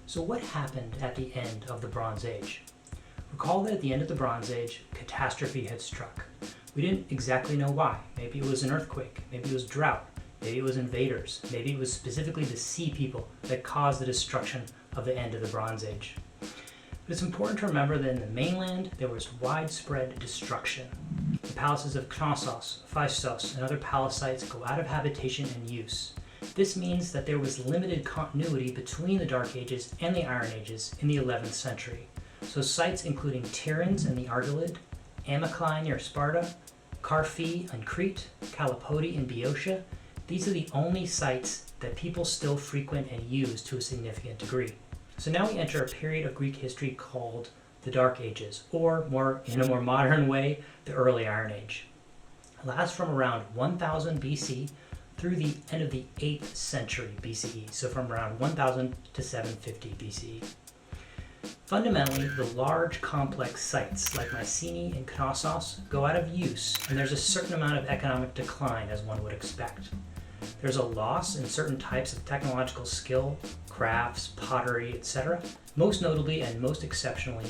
So what happened at the end of the Bronze Age? Recall that at the end of the Bronze Age, catastrophe had struck. We didn't exactly know why. Maybe it was an earthquake, maybe it was drought, maybe it was invaders, maybe it was specifically the sea people that caused the destruction of the end of the Bronze Age. But it's important to remember that in the mainland, there was widespread destruction. The palaces of Knossos, Phaistos, and other palace sites go out of habitation and use. This means that there was limited continuity between the Dark Ages and the Iron Ages in the 11th century. So sites including Tiryns and the Argolid, Amyclae near Sparta, Carphi on Crete, Callipodi in Boeotia, these are the only sites that people still frequent and use to a significant degree. So now we enter a period of Greek history called the Dark Ages, or in a more modern way, the Early Iron Age. It lasts from around 1000 BC through the end of the 8th century BCE, so from around 1000 to 750 BCE. Fundamentally, the large complex sites like Mycenae and Knossos go out of use, and there's a certain amount of economic decline as one would expect. There's a loss in certain types of technological skill, crafts, pottery, etc. Most notably and most exceptionally,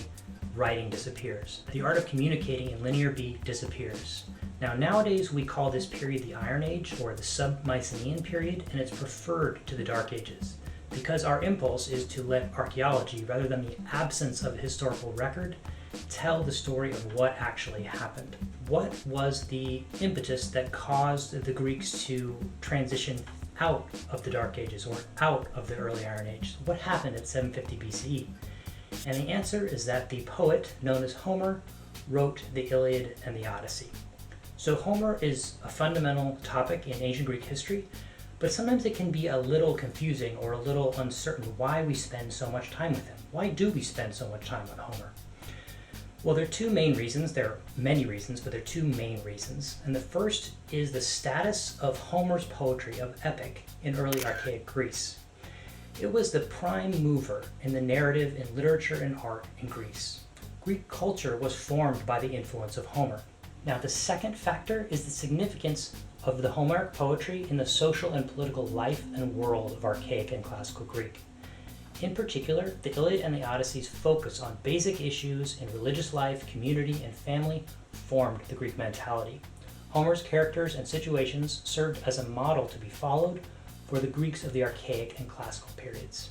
writing disappears. The art of communicating in linear beat disappears. Now nowadays we call this period the Iron Age or the Sub-Mycenaean period, and it's preferred to the Dark Ages because our impulse is to let archaeology, rather than the absence of a historical record, tell the story of what actually happened. What was the impetus that caused the Greeks to transition out of the Dark Ages or out of the Early Iron Age? What happened at 750 BCE? And the answer is that the poet known as Homer wrote the Iliad and the Odyssey. So Homer is a fundamental topic in ancient Greek history, but sometimes it can be a little confusing or a little uncertain why we spend so much time with him. Why do we spend so much time with Homer? Well, there are two main reasons. There are many reasons, but there are two main reasons. And the first is the status of Homer's poetry, of epic, in early archaic Greece. It was the prime mover in the narrative in literature and art in Greece. Greek culture was formed by the influence of Homer. Now, the second factor is the significance of the Homeric poetry in the social and political life and world of archaic and classical Greek. In particular, the Iliad and the Odyssey's focus on basic issues in religious life, community, and family formed the Greek mentality. Homer's characters and situations served as a model to be followed for the Greeks of the archaic and classical periods.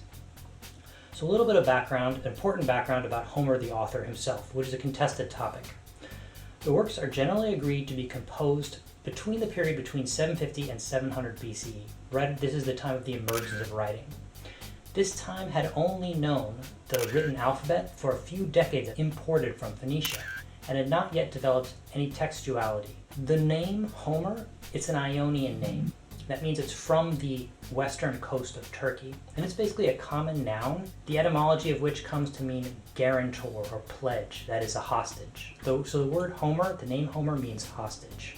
So a little bit of background, important background about Homer the author himself, which is a contested topic. The works are generally agreed to be composed between the period between 750 and 700 BCE. This is the time of the emergence of writing. This time had only known the written alphabet for a few decades imported from Phoenicia and had not yet developed any textuality. The name Homer, it's an Ionian name. That means it's from the western coast of Turkey, and it's basically a common noun, the etymology of which comes to mean guarantor or pledge, that is a hostage. So the word Homer, the name Homer, means hostage.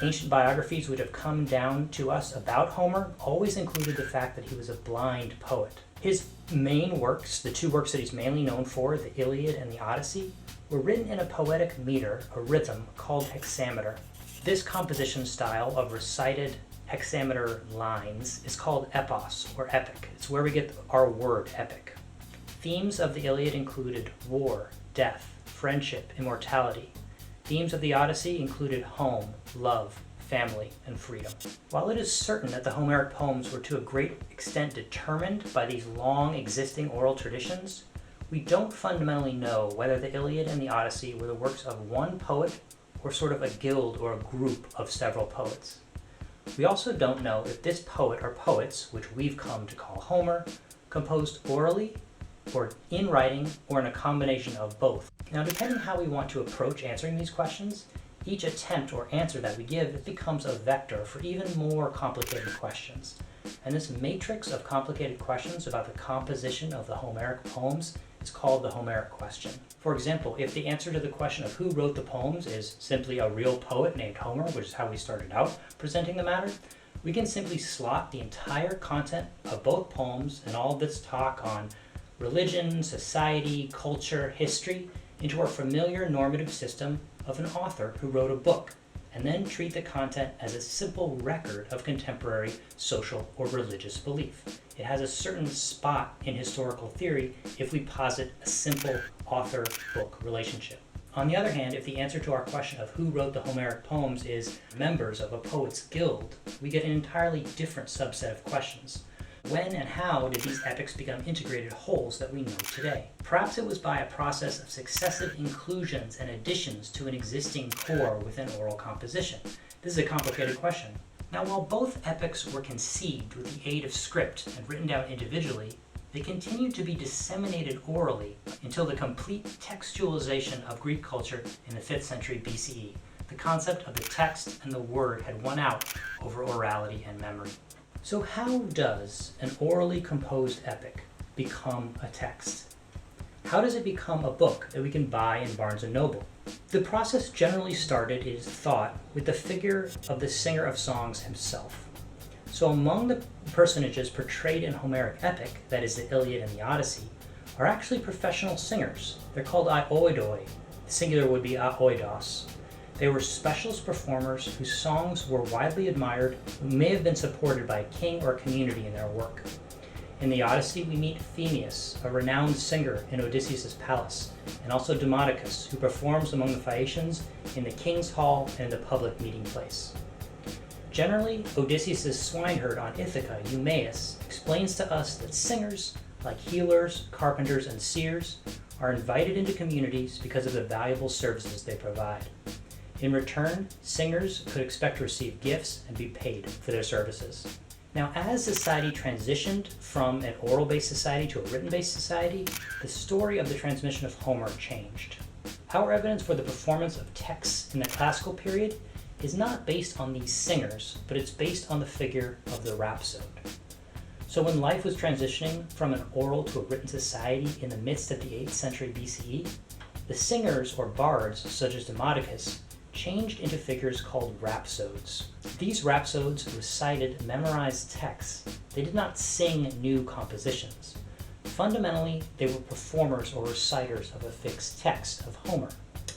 Ancient biographies which have come down to us about Homer always included the fact that he was a blind poet. His main works, the two works that he's mainly known for, the Iliad and the Odyssey, were written in a poetic meter, a rhythm, called hexameter. This composition style of recited hexameter lines is called epos, or epic. It's where we get our word epic. Themes of the Iliad included war, death, friendship, immortality. Themes of the Odyssey included home, love, family, and freedom. While it is certain that the Homeric poems were to a great extent determined by these long existing oral traditions, we don't fundamentally know whether the Iliad and the Odyssey were the works of one poet or sort of a guild or a group of several poets. We also don't know if this poet or poets, which we've come to call Homer, composed orally, or in writing, or in a combination of both. Now, depending how we want to approach answering these questions, each attempt or answer that we give, it becomes a vector for even more complicated questions. And this matrix of complicated questions about the composition of the Homeric poems is called the Homeric Question. For example, if the answer to the question of who wrote the poems is simply a real poet named Homer, which is how we started out presenting the matter, we can simply slot the entire content of both poems and all of this talk on religion, society, culture, history into our familiar normative system of an author who wrote a book. and then treat the content as a simple record of contemporary social or religious belief. It has a certain spot in historical theory if we posit a simple author-book relationship. On the other hand, if the answer to our question of who wrote the Homeric poems is members of a poets' guild, we get an entirely different subset of questions. When and how did these epics become integrated wholes that we know today? Perhaps it was by a process of successive inclusions and additions to an existing core within oral composition. This is a complicated question. Now, while both epics were conceived with the aid of script and written down individually, they continued to be disseminated orally until the complete textualization of Greek culture in the 5th century BCE. The concept of the text and the word had won out over orality and memory. So how does an orally composed epic become a text? How does it become a book that we can buy in Barnes & Noble? The process generally started, it is thought, with the figure of the singer of songs himself. So among the personages portrayed in Homeric epic, that is the Iliad and the Odyssey, are actually professional singers. They're called aoidoi. The singular would be aoidos. They were specialist performers whose songs were widely admired, who may have been supported by a king or a community in their work. In the Odyssey, we meet Phemius, a renowned singer in Odysseus' palace, and also Demodocus, who performs among the Phaeacians in the king's hall and the public meeting place. Generally, Odysseus' swineherd on Ithaca, Eumaeus, explains to us that singers, like healers, carpenters, and seers, are invited into communities because of the valuable services they provide. In return, singers could expect to receive gifts and be paid for their services. Now, as society transitioned from an oral-based society to a written-based society, the story of the transmission of Homer changed. Our evidence for the performance of texts in the classical period is not based on these singers, but it's based on the figure of the rhapsode. So when life was transitioning from an oral to a written society in the midst of the 8th century BCE, the singers or bards, such as Demodocus, changed into figures called rhapsodes. These rhapsodes recited memorized texts. They did not sing new compositions. Fundamentally, they were performers or reciters of a fixed text of Homer.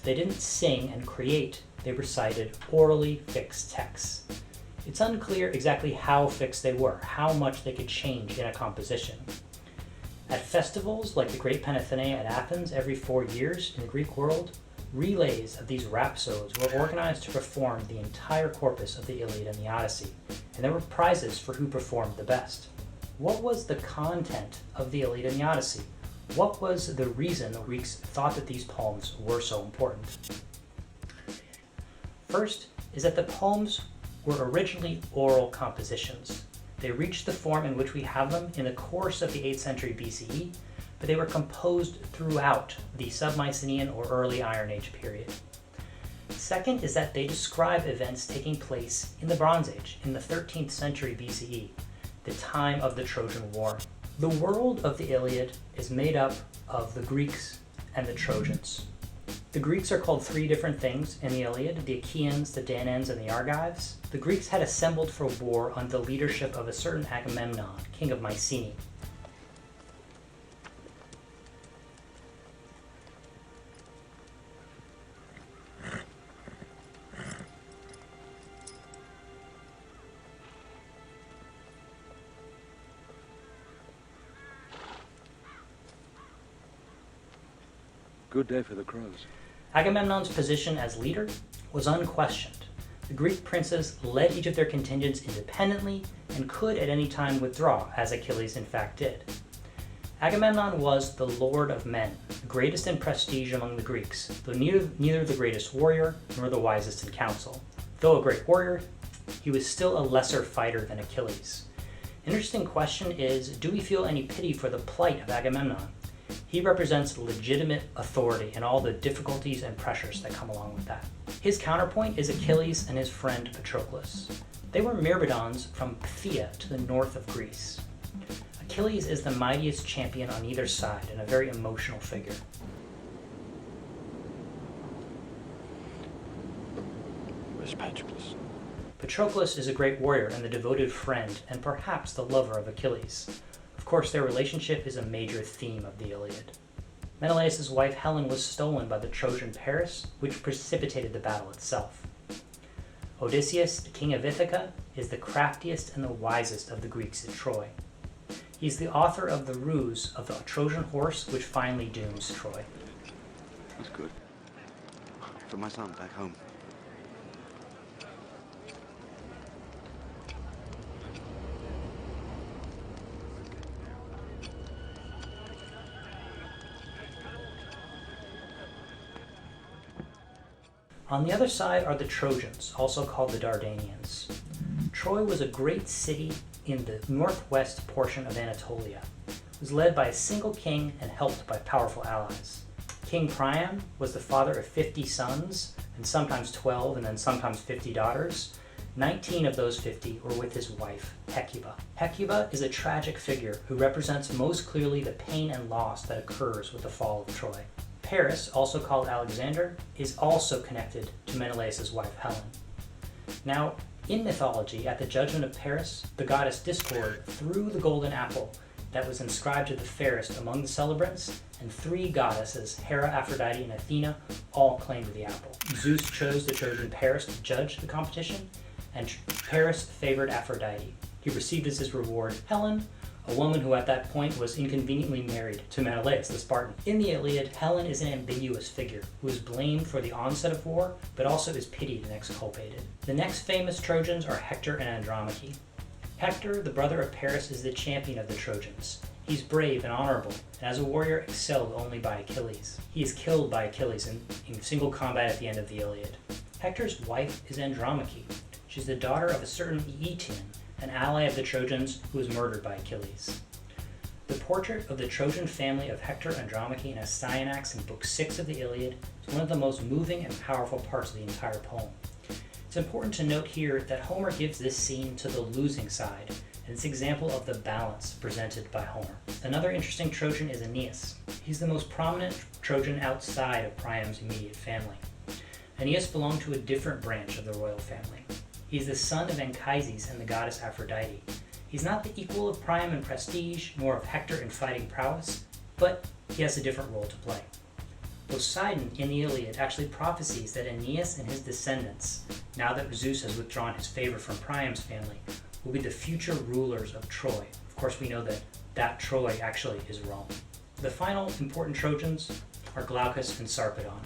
They didn't sing and create, they recited orally fixed texts. It's unclear exactly how fixed they were, how much they could change in a composition. At festivals like the Great Panathenea at Athens every 4 years in the Greek world, relays of these rhapsodes were organized to perform the entire corpus of the Iliad and the Odyssey, and there were prizes for who performed the best. What was the content of the Iliad and the Odyssey? What was the reason the Greeks thought that these poems were so important? First is that the poems were originally oral compositions. They reached the form in which we have them in the course of the 8th century BCE, but they were composed throughout the Submycenaean or early Iron Age period. Second is that they describe events taking place in the Bronze Age, in the 13th century BCE, the time of the Trojan War. The world of the Iliad is made up of the Greeks and the Trojans. The Greeks are called 3 different things in the Iliad: the Achaeans, the Danaans, and the Argives. The Greeks had assembled for war under the leadership of a certain Agamemnon, king of Mycenae. Good day for the crows. Agamemnon's position as leader was unquestioned. The Greek princes led each of their contingents independently and could at any time withdraw, as Achilles in fact did. Agamemnon was the lord of men, the greatest in prestige among the Greeks, though neither the greatest warrior nor the wisest in council. Though a great warrior, he was still a lesser fighter than Achilles. An interesting question is, do we feel any pity for the plight of Agamemnon? He represents legitimate authority and all the difficulties and pressures that come along with that. His counterpoint is Achilles and his friend Patroclus. They were Myrmidons from Phthia to the north of Greece. Achilles is the mightiest champion on either side and a very emotional figure. Where's Patroclus? Patroclus is a great warrior and the devoted friend and perhaps the lover of Achilles. Of course, their relationship is a major theme of the Iliad. Menelaus' wife Helen was stolen by the Trojan Paris, which precipitated the battle itself. Odysseus, the king of Ithaca, is the craftiest and the wisest of the Greeks at Troy. He's the author of the ruse of the Trojan horse, which finally dooms Troy. That's good. For my son back home. On the other side are the Trojans, also called the Dardanians. Troy was a great city in the northwest portion of Anatolia. It was led by a single king and helped by powerful allies. King Priam was the father of 50 sons, and sometimes 12, and then sometimes 50 daughters. 19 of those 50 were with his wife, Hecuba. Hecuba is a tragic figure who represents most clearly the pain and loss that occurs with the fall of Troy. Paris, also called Alexander, is also connected to Menelaus' wife Helen. Now, in mythology, at the judgment of Paris, the goddess Discord threw the golden apple that was inscribed to the fairest among the celebrants, and 3 goddesses, Hera, Aphrodite, and Athena, all claimed the apple. Zeus chose the Trojan Paris to judge the competition, and Paris favored Aphrodite. He received as his reward Helen, a woman who at that point was inconveniently married to Menelaus the Spartan. In the Iliad, Helen is an ambiguous figure who is blamed for the onset of war, but also is pitied and exculpated. The next famous Trojans are Hector and Andromache. Hector, the brother of Paris, is the champion of the Trojans. He's brave and honorable, and as a warrior excelled only by Achilles. He is killed by Achilles in single combat at the end of the Iliad. Hector's wife is Andromache. She's the daughter of a certain Aeetion, an ally of the Trojans who was murdered by Achilles. The portrait of the Trojan family of Hector, Andromache, and Astyanax in Book 6 of the Iliad is one of the most moving and powerful parts of the entire poem. It's important to note here that Homer gives this scene to the losing side, and it's an example of the balance presented by Homer. Another interesting Trojan is Aeneas. He's the most prominent Trojan outside of Priam's immediate family. Aeneas belonged to a different branch of the royal family. He's the son of Anchises and the goddess Aphrodite. He's not the equal of Priam in prestige, nor of Hector in fighting prowess, but he has a different role to play. Poseidon in the Iliad actually prophesies that Aeneas and his descendants, now that Zeus has withdrawn his favor from Priam's family, will be the future rulers of Troy. Of course, we know that Troy actually is Rome. The final important Trojans are Glaucus and Sarpedon.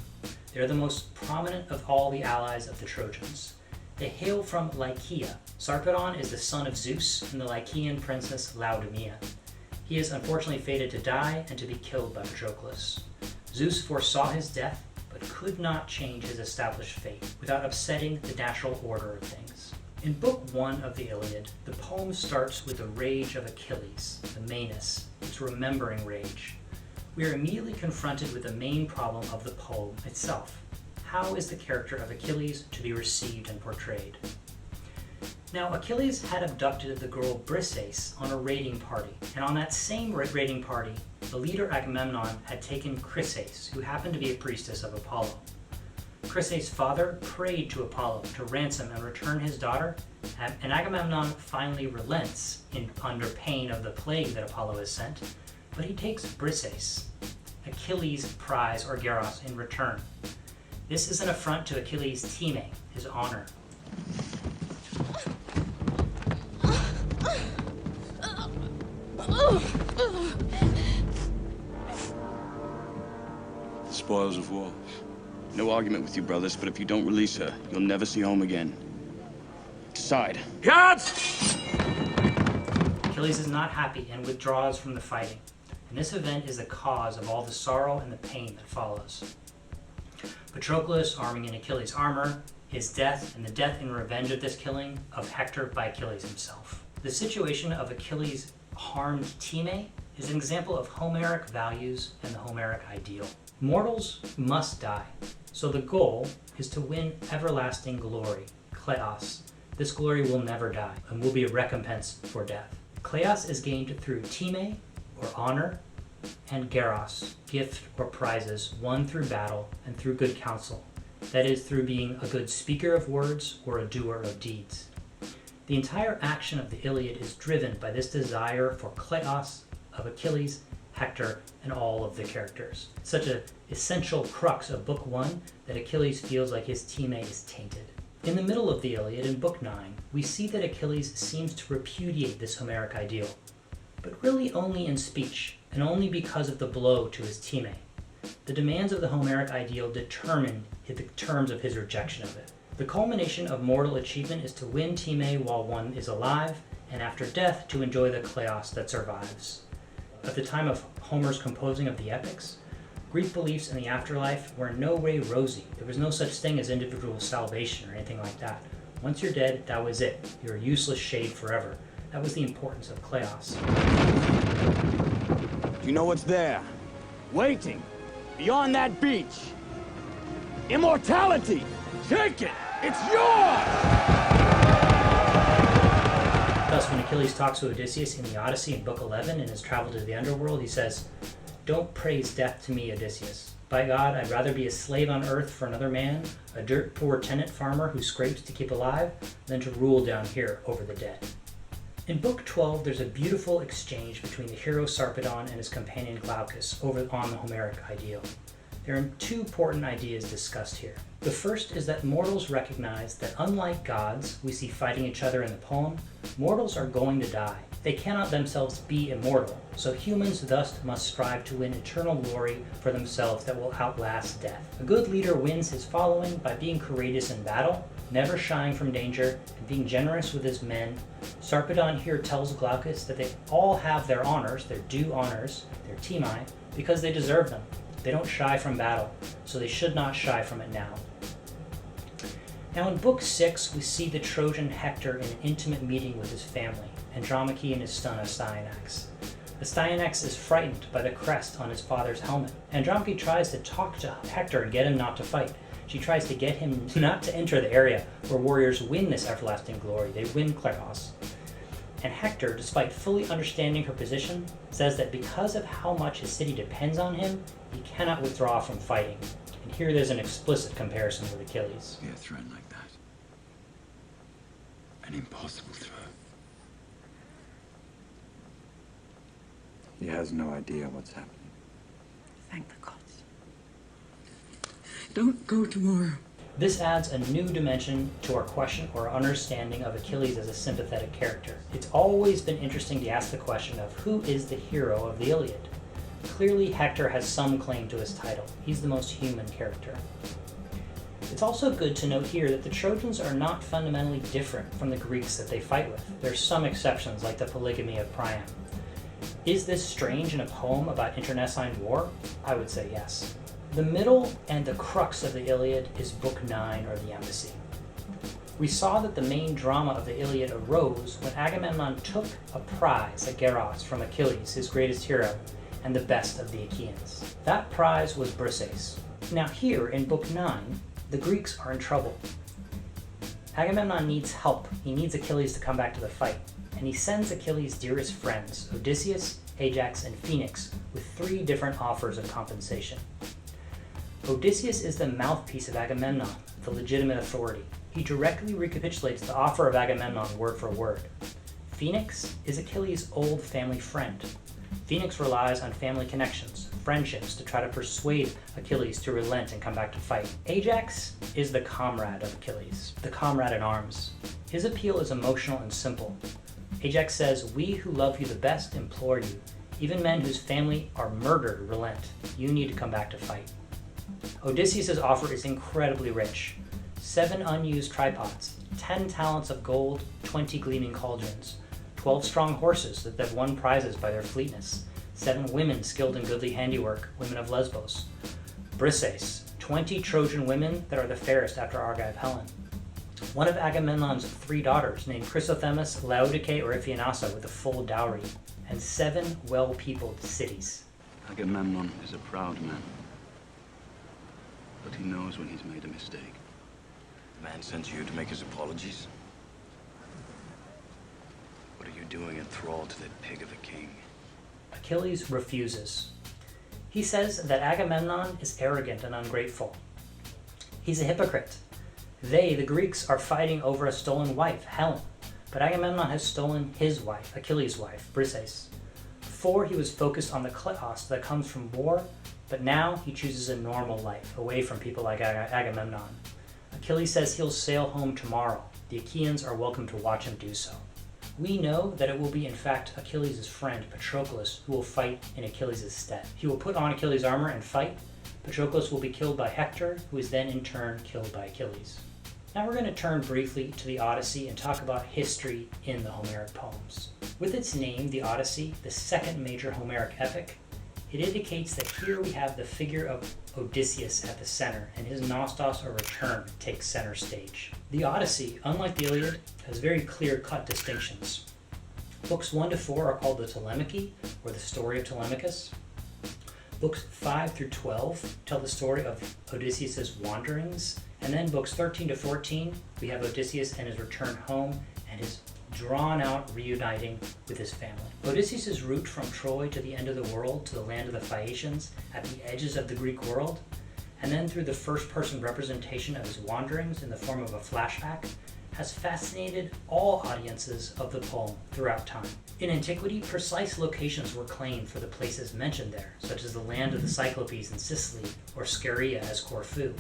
They're the most prominent of all the allies of the Trojans. They hail from Lycia. Sarpedon is the son of Zeus and the Lycian princess Laodamia. He is unfortunately fated to die and to be killed by Patroclus. Zeus foresaw his death, but could not change his established fate without upsetting the natural order of things. In Book 1 of the Iliad, the poem starts with the Rage of Achilles, the Manus, its remembering rage. We are immediately confronted with the main problem of the poem itself. How is the character of Achilles to be received and portrayed? Now, Achilles had abducted the girl Briseis on a raiding party, and on that same raiding party, the leader Agamemnon had taken Chryseis, who happened to be a priestess of Apollo. Chryseis' father prayed to Apollo to ransom and return his daughter, and Agamemnon finally relents under pain of the plague that Apollo has sent, but he takes Briseis, Achilles' prize or Geros, in return. This is an affront to Achilles' time, his honor. The spoils of war. No argument with you, brothers, but if you don't release her, you'll never see home again. Decide. Guards! Achilles is not happy and withdraws from the fighting, and this event is the cause of all the sorrow and the pain that follows. Patroclus arming in Achilles' armor, his death, and the death in revenge of this killing of Hector by Achilles himself. The situation of Achilles' harmed Time is an example of Homeric values and the Homeric ideal. Mortals must die, so the goal is to win everlasting glory, kleos. This glory will never die and will be a recompense for death. Kleos is gained through time, or honor, and geros, gift or prizes won through battle and through good counsel, that is, through being a good speaker of words or a doer of deeds. The entire action of the Iliad is driven by this desire for kleos of Achilles, Hector, and all of the characters. Such an essential crux of Book 1 that Achilles feels like his time is tainted. In the middle of the Iliad, in Book 9, we see that Achilles seems to repudiate this Homeric ideal, but really only in speech, and only because of the blow to his teammate. The demands of the Homeric ideal determine the terms of his rejection of it. The culmination of mortal achievement is to win Time while one is alive, and after death to enjoy the kleos that survives. At the time of Homer's composing of the epics, Greek beliefs in the afterlife were in no way rosy. There was no such thing as individual salvation or anything like that. Once you're dead, that was it. You're a useless shade forever. That was the importance of kleos. Do you know what's there? Waiting. Beyond that beach. Immortality! Take it! It's yours! Thus, when Achilles talks to Odysseus in the Odyssey in Book 11 in his travel to the underworld, he says, "Don't praise death to me, Odysseus. By God, I'd rather be a slave on earth for another man, a dirt-poor tenant farmer who scrapes to keep alive, than to rule down here over the dead." In Book 12, there's a beautiful exchange between the hero Sarpedon and his companion Glaucus over on the Homeric ideal. There are two important ideas discussed here. The first is that mortals recognize that unlike gods we see fighting each other in the poem, mortals are going to die. They cannot themselves be immortal, so humans thus must strive to win eternal glory for themselves that will outlast death. A good leader wins his following by being courageous in battle, never shying from danger, and being generous with his men. Sarpedon here tells Glaucus that they all have their honors, their due honors, their timai, because they deserve them. They don't shy from battle, so they should not shy from it now. Now in Book 6, we see the Trojan Hector in an intimate meeting with his family, Andromache and his son Astyanax. Astyanax is frightened by the crest on his father's helmet. Andromache tries to talk to Hector and get him not to fight. She tries to get him not to enter the area where warriors win this everlasting glory. They win kleos. And Hector, despite fully understanding her position, says that because of how much his city depends on him, he cannot withdraw from fighting. And here there's an explicit comparison with Achilles. Yeah, a threat like that. An impossible threat. He has no idea what's happening. Thank the gods. Don't go tomorrow. This adds a new dimension to our question or understanding of Achilles as a sympathetic character. It's always been interesting to ask the question of who is the hero of the Iliad? Clearly, Hector has some claim to his title. He's the most human character. It's also good to note here that the Trojans are not fundamentally different from the Greeks that they fight with. There are some exceptions, like the polygamy of Priam. Is this strange in a poem about internecine war? I would say yes. The middle and the crux of the Iliad is Book 9, or the Embassy. We saw that the main drama of the Iliad arose when Agamemnon took a prize, a geros, from Achilles, his greatest hero, and the best of the Achaeans. That prize was Briseis. Now here, in Book 9, the Greeks are in trouble. Agamemnon needs help. He needs Achilles to come back to the fight, and he sends Achilles' dearest friends, Odysseus, Ajax, and Phoenix, with 3 different offers of compensation. Odysseus is the mouthpiece of Agamemnon, the legitimate authority. He directly recapitulates the offer of Agamemnon word for word. Phoenix is Achilles' old family friend. Phoenix relies on family connections, friendships, to try to persuade Achilles to relent and come back to fight. Ajax is the comrade of Achilles, the comrade in arms. His appeal is emotional and simple. Ajax says, "We who love you the best implore you. Even men whose family are murdered relent. You need to come back to fight." Odysseus' offer is incredibly rich. 7 unused tripods, 10 talents of gold, 20 gleaming cauldrons, 12 strong horses that have won prizes by their fleetness, 7 women skilled in goodly handiwork, women of Lesbos, Briseis, 20 Trojan women that are the fairest after Argive Helen, one of Agamemnon's 3 daughters named Chrysothemis, Laodice, or Iphianassa with a full dowry, and 7 well-peopled cities. Agamemnon is a proud man. But he knows when he's made a mistake. The man sends you to make his apologies? What are you doing enthralled to that pig of a king? Achilles refuses. He says that Agamemnon is arrogant and ungrateful. He's a hypocrite. They, the Greeks, are fighting over a stolen wife, Helen, but Agamemnon has stolen his wife, Achilles' wife, Briseis. Before, he was focused on the kleos that comes from war, but now he chooses a normal life, away from people like Agamemnon. Achilles says he'll sail home tomorrow. The Achaeans are welcome to watch him do so. We know that it will be in fact Achilles' friend Patroclus who will fight in Achilles' stead. He will put on Achilles' armor and fight. Patroclus will be killed by Hector, who is then in turn killed by Achilles. Now we're going to turn briefly to the Odyssey and talk about history in the Homeric poems. With its name, the Odyssey, the second major Homeric epic, it indicates that here we have the figure of Odysseus at the center, and his nostos or return takes center stage. The Odyssey, unlike the Iliad, has very clear-cut distinctions. Books 1 to 4 are called the Telemachy, or the story of Telemachus. Books 5 through 12 tell the story of Odysseus' wanderings, and then books 13 to 14, we have Odysseus and his return home and his drawn-out reuniting with his family. Odysseus' route from Troy to the end of the world, to the land of the Phaeacians, at the edges of the Greek world, and then through the first-person representation of his wanderings in the form of a flashback, has fascinated all audiences of the poem throughout time. In antiquity, precise locations were claimed for the places mentioned there, such as the land of the Cyclopes in Sicily, or Scheria as Corfu.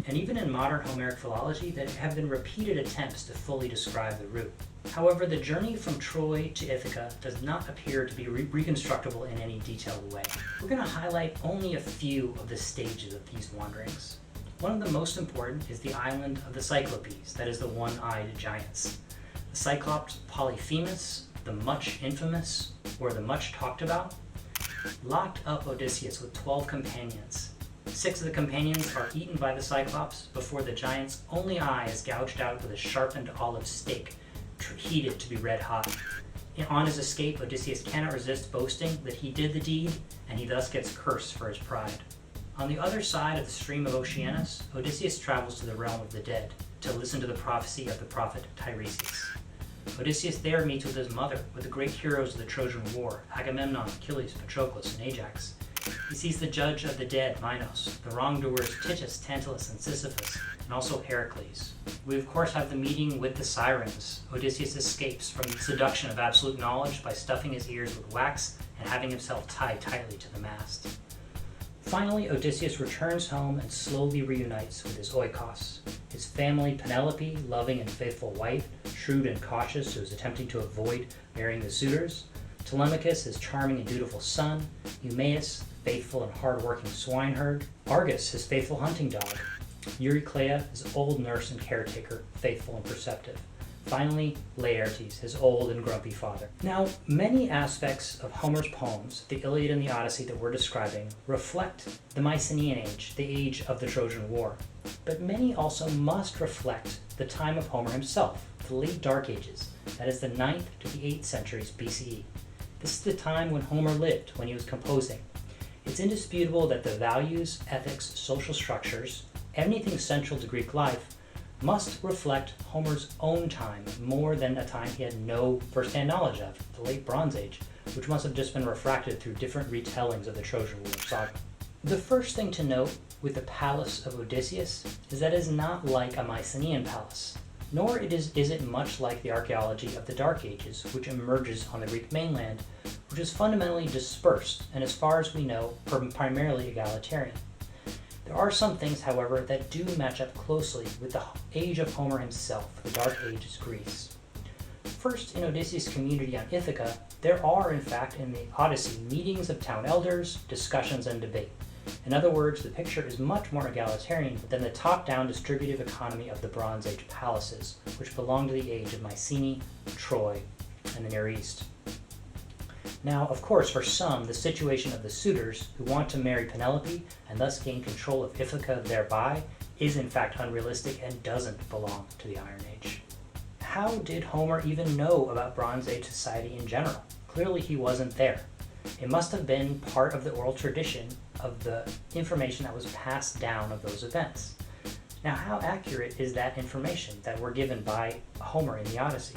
And even in modern Homeric philology, there have been repeated attempts to fully describe the route. However, the journey from Troy to Ithaca does not appear to be reconstructible in any detailed way. We're going to highlight only a few of the stages of these wanderings. One of the most important is the island of the Cyclopes, that is the one-eyed giants. The Cyclops Polyphemus, the much infamous, or the much talked about, locked up Odysseus with 12 companions. 6 of the companions are eaten by the Cyclops before the giant's only eye is gouged out with a sharpened olive stake, heated to be red hot. On his escape, Odysseus cannot resist boasting that he did the deed, and he thus gets cursed for his pride. On the other side of the stream of Oceanus, Odysseus travels to the realm of the dead to listen to the prophecy of the prophet Tiresias. Odysseus there meets with his mother, with the great heroes of the Trojan War, Agamemnon, Achilles, Patroclus, and Ajax. He sees the judge of the dead, Minos, the wrongdoers Titus, Tantalus, and Sisyphus, and also Heracles. We of course have the meeting with the sirens. Odysseus escapes from the seduction of absolute knowledge by stuffing his ears with wax and having himself tied tightly to the mast. Finally, Odysseus returns home and slowly reunites with his oikos, his family Penelope, loving and faithful wife, shrewd and cautious, who is attempting to avoid marrying the suitors, Telemachus, his charming and dutiful son, Eumaeus, faithful and hard-working swineherd, Argus, his faithful hunting dog, Euryclea, his old nurse and caretaker, faithful and perceptive. Finally, Laertes, his old and grumpy father. Now, many aspects of Homer's poems, the Iliad and the Odyssey that we're describing, reflect the Mycenaean age, the age of the Trojan War. But many also must reflect the time of Homer himself, the late Dark Ages, that is the 9th to the 8th centuries BCE. This is the time when Homer lived, when he was composing. It's indisputable that the values, ethics, social structures, anything central to Greek life, must reflect Homer's own time more than a time he had no first-hand knowledge of, the late Bronze Age, which must have just been refracted through different retellings of the Trojan War saga. The first thing to note with the palace of Odysseus is that it is not like a Mycenaean palace, nor is it much like the archaeology of the Dark Ages, which emerges on the Greek mainland, which is fundamentally dispersed and, as far as we know, primarily egalitarian. There are some things, however, that do match up closely with the age of Homer himself, the Dark Ages Greece. First, in Odysseus' community on Ithaca, there are, in fact, in the Odyssey, meetings of town elders, discussions, and debate. In other words, the picture is much more egalitarian than the top-down distributive economy of the Bronze Age palaces, which belonged to the age of Mycenae, Troy, and the Near East. Now, of course, for some, the situation of the suitors who want to marry Penelope and thus gain control of Ithaca thereby is in fact unrealistic and doesn't belong to the Iron Age. How did Homer even know about Bronze Age society in general? Clearly he wasn't there. It must have been part of the oral tradition of the information that was passed down of those events. Now, how accurate is that information that we're given by Homer in the Odyssey?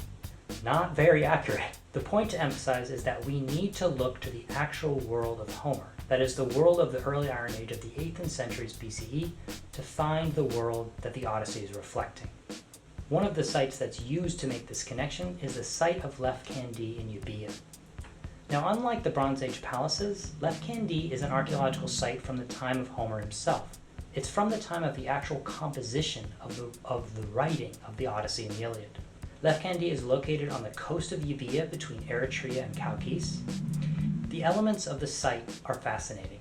Not very accurate. The point to emphasize is that we need to look to the actual world of Homer, that is the world of the early Iron Age of the 8th centuries BCE, to find the world that the Odyssey is reflecting. One of the sites that's used to make this connection is the site of Lefkandi in Euboea. Now, unlike the Bronze Age palaces, Lefkandi is an archaeological site from the time of Homer himself. It's from the time of the actual composition of the writing of the Odyssey and the Iliad. Lefkandi is located on the coast of Euboea between Eretria and Chalcis. The elements of the site are fascinating.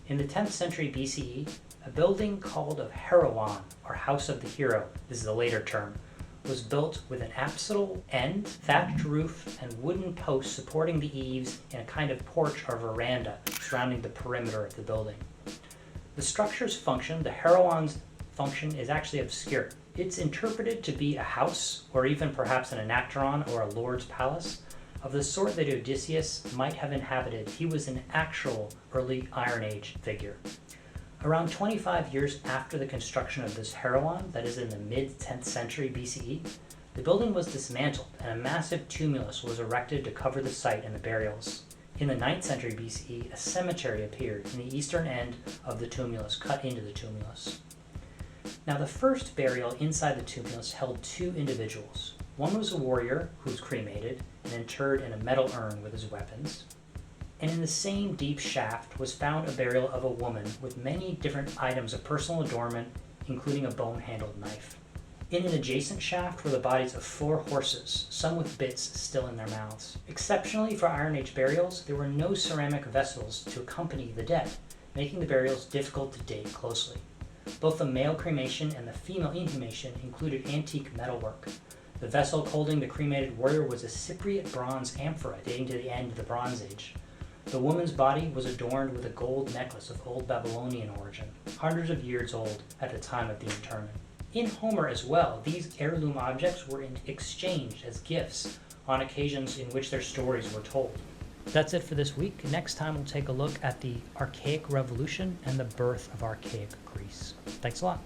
In the 10th century BCE, a building called of Heroon, or House of the Hero, this is a later term, was built with an apsidal end, thatched roof, and wooden posts supporting the eaves in a kind of porch or veranda surrounding the perimeter of the building. The structure's function, the Heroon's function, is actually obscure. It's interpreted to be a house, or even perhaps an anacteron or a lord's palace, of the sort that Odysseus might have inhabited. He was an actual early Iron Age figure. Around 25 years after the construction of this Heroon, that is in the mid-10th century BCE, the building was dismantled and a massive tumulus was erected to cover the site and the burials. In the 9th century BCE, a cemetery appeared in the eastern end of the tumulus, cut into the tumulus. Now, the first burial inside the tumulus held two individuals. One was a warrior who was cremated and interred in a metal urn with his weapons. And in the same deep shaft was found a burial of a woman with many different items of personal adornment, including a bone-handled knife. In an adjacent shaft were the bodies of 4 horses, some with bits still in their mouths. Exceptionally for Iron Age burials, there were no ceramic vessels to accompany the dead, making the burials difficult to date closely. Both the male cremation and the female inhumation included antique metalwork. The vessel holding the cremated warrior was a Cypriot bronze amphora dating to the end of the Bronze Age. The woman's body was adorned with a gold necklace of old Babylonian origin, hundreds of years old at the time of the interment. In Homer as well, these heirloom objects were exchanged as gifts on occasions in which their stories were told. That's it for this week. Next time we'll take a look at the Archaic Revolution and the birth of archaic Greece. Thanks a lot.